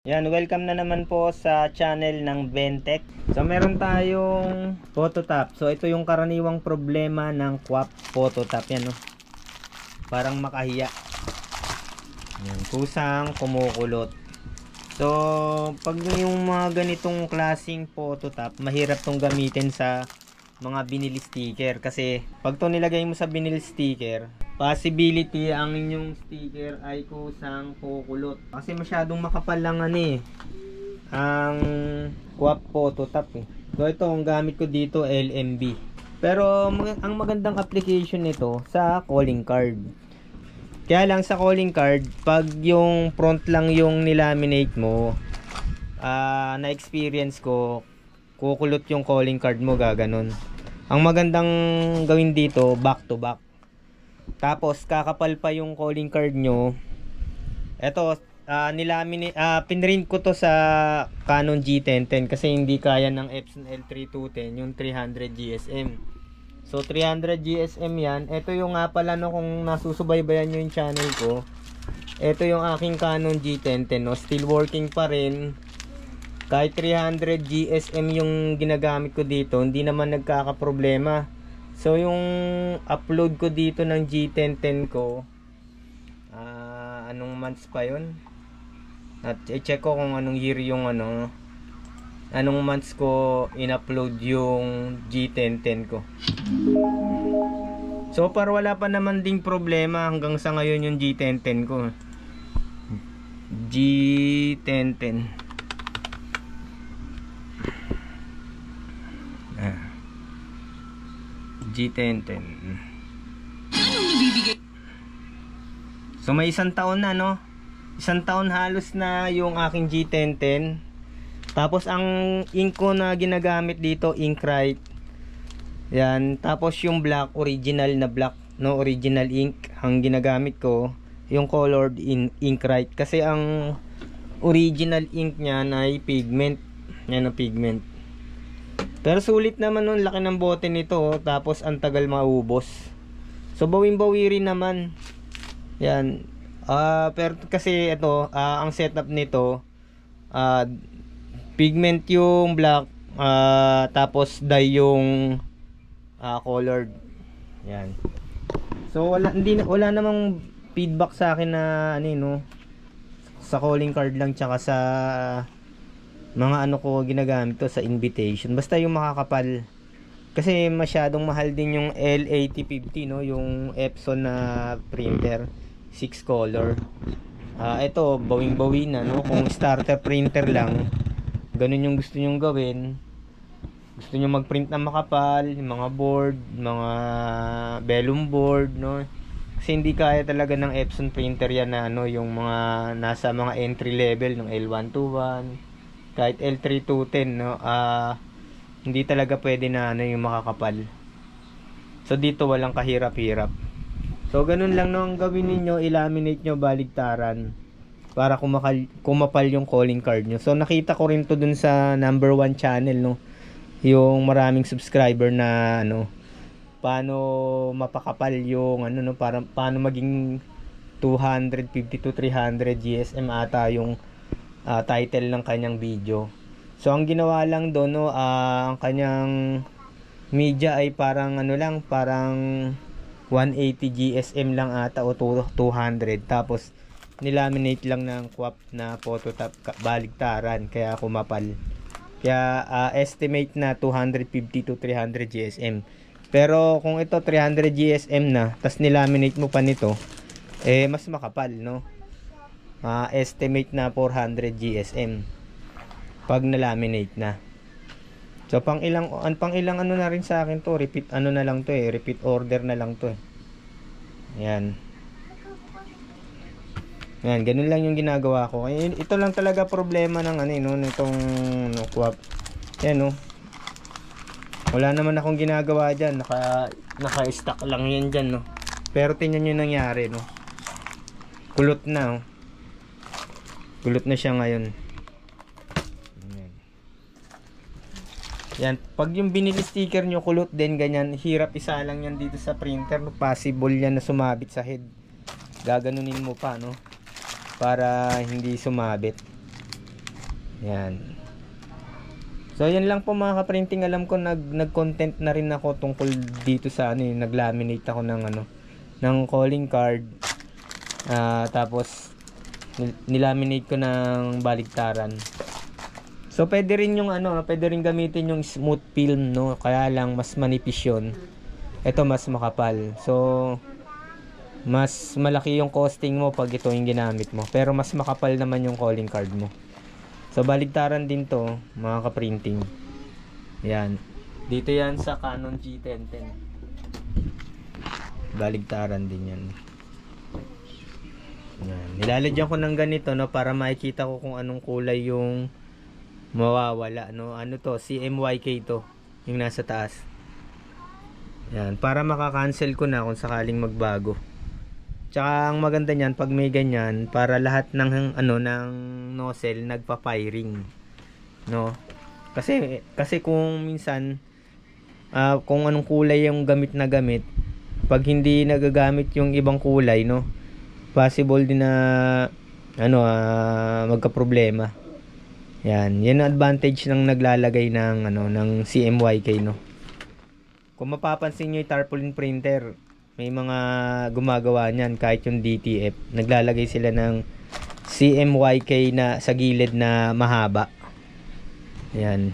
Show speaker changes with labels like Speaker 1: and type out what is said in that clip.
Speaker 1: Yan, welcome na naman po sa channel ng Bentech. So meron tayong phototap. So ito yung karaniwang problema ng QAP phototap. Yan, no? Parang makahiya. Yan, kusang kumukulot. So pag yung mga ganitong klaseng phototap, mahirap tong gamitin sa mga vinyl sticker. Kasi pag to nilagay mo sa vinyl sticker, possibility ang inyong sticker ay kusang kukulot. Kasi masyadong makapal lang ang QAP phototap eh. So ito ang gamit ko dito, LMB. Pero ang magandang application nito sa calling card. Kaya lang sa calling card, pag yung front lang yung nilaminate mo, na-experience ko, kukulot yung calling card mo, gaganon. Ang magandang gawin dito, back to back. Tapos kakapal pa yung calling card nyo. Eto, pinrint ko to sa Canon G1010 kasi hindi kaya ng Epson L3210 yung 300 GSM. So 300 GSM yan. Ito yung nga pala, no, kung nasusubaybayan nyo yung channel ko, ito yung aking Canon G1010, no, still working pa rin. Kahit 300 GSM yung ginagamit ko dito, hindi naman nagkakaproblema. So yung upload ko dito ng G1010 ko, anong months pa yun? At i-check ko kung anong year yung anong months ko in-upload yung G1010 ko. So para wala pa naman ding problema hanggang sa ngayon yung G1010 ko. G1010 G1010. So may isang taon na, no? Isang taon halos na yung aking G1010. Tapos ang ink ko na ginagamit dito, Inkrite. Yan, tapos yung black, original na black, no, original ink ang ginagamit ko, yung colored Inkrite kasi ang original ink niya ay pigment. Yan ang pigment. Pero sulit naman nun, laki ng bote nito, oh. Tapos ang tagal maubos. So bawing-bawi rin naman. Yan. Pero kasi ito, ang setup nito, pigment yung black, tapos dye yung colored. Yan. So wala namang feedback sa akin na no, sa calling card lang tsaka sa mga ko ginagamit to sa invitation, basta yung makakapal. Kasi masyadong mahal din yung L8050, no, yung Epson na printer 6 color. Ito bawing-bawi na, no. Kung starter printer lang, ganun yung gusto nyong gawin, gusto nyo mag-print na makapal, yung mga board, mga vellum board, no, kasi hindi kaya talaga ng Epson printer yan na yung mga nasa mga entry level ng L121, kahit L3210, no, hindi talaga pwede na yung makakapal. So dito walang kahirap-hirap. So ganun lang, no, ang gawin niyo, i-laminate nyo baligtaran para kumapal yung calling card nyo. So nakita ko rin to dun sa number 1 channel, no, yung maraming subscriber na paano mapakapal yung no, para paano maging 250 to 300 GSM ata yung title ng kanyang video. So ang ginawa lang doon, no, ang kanyang media ay parang lang, parang 180 GSM lang ata o 200, tapos nilaminate lang ng QAP na phototap baligtaran kaya kumapal. Kaya estimate na 250 to 300 GSM. Pero kung ito 300 GSM na, tas nilaminate mo pa nito, mas makapal, no. Estimate na 400 GSM pag na-laminate na. So pang ilang na rin sa akin to, repeat na lang to repeat order na lang to Yan. Yan, ganun lang yung ginagawa ko. Ito lang talaga problema ng nitong QAP. Yan, no. Wala naman akong ginagawa diyan, naka-stack lang yan diyan, no. Pero tingnan niyo nangyari, no. Kulot na, oh. Kulot na siya ngayon. Yan, pag yung binili sticker nyo kulot din ganyan, hirap isa lang yan dito sa printer, no? Possible yan na sumabit sa head. Gaganunin mo pa, no, para hindi sumabit. Yan. So yan lang po mga ka-printing, alam ko nag-content na rin ako tungkol dito sa ano, nag-laminate ako ng ano, ng calling card. Tapos nilaminate ko ng baligtaran. So pwede rin yung ano, pwede rin gamitin yung smooth film, no? Kaya lang mas manipis yun. Ito mas makapal. So mas malaki yung costing mo pag ito yung ginamit mo. Pero mas makapal naman yung calling card mo. So baligtaran din to mga ka-printing. Yan. Dito yan sa Canon G1010. Baligtaran din yan. Yan. Nilalagyan ko ng ganito, no, para makikita ko kung anong kulay yung mawawala, no. Ano to? CMYK to. Yung nasa taas. Yan. Para maka-cancel ko na kung sakaling magbago. Tsaka ang maganda niyan pag may ganyan, para lahat ng ano ng nozzle nagpa-firing, no? Kasi kung minsan kung anong kulay yung gamit na gamit, pag hindi nagagamit yung ibang kulay, no? Possible din na ano magka-problema. Yan ang advantage ng naglalagay ng ano ng CMYK, no? Kung mapapansin niyo yung tarpaulin printer, may mga gumagawa niyan, kahit yung DTF, naglalagay sila ng CMYK na sa gilid na mahaba. Yan.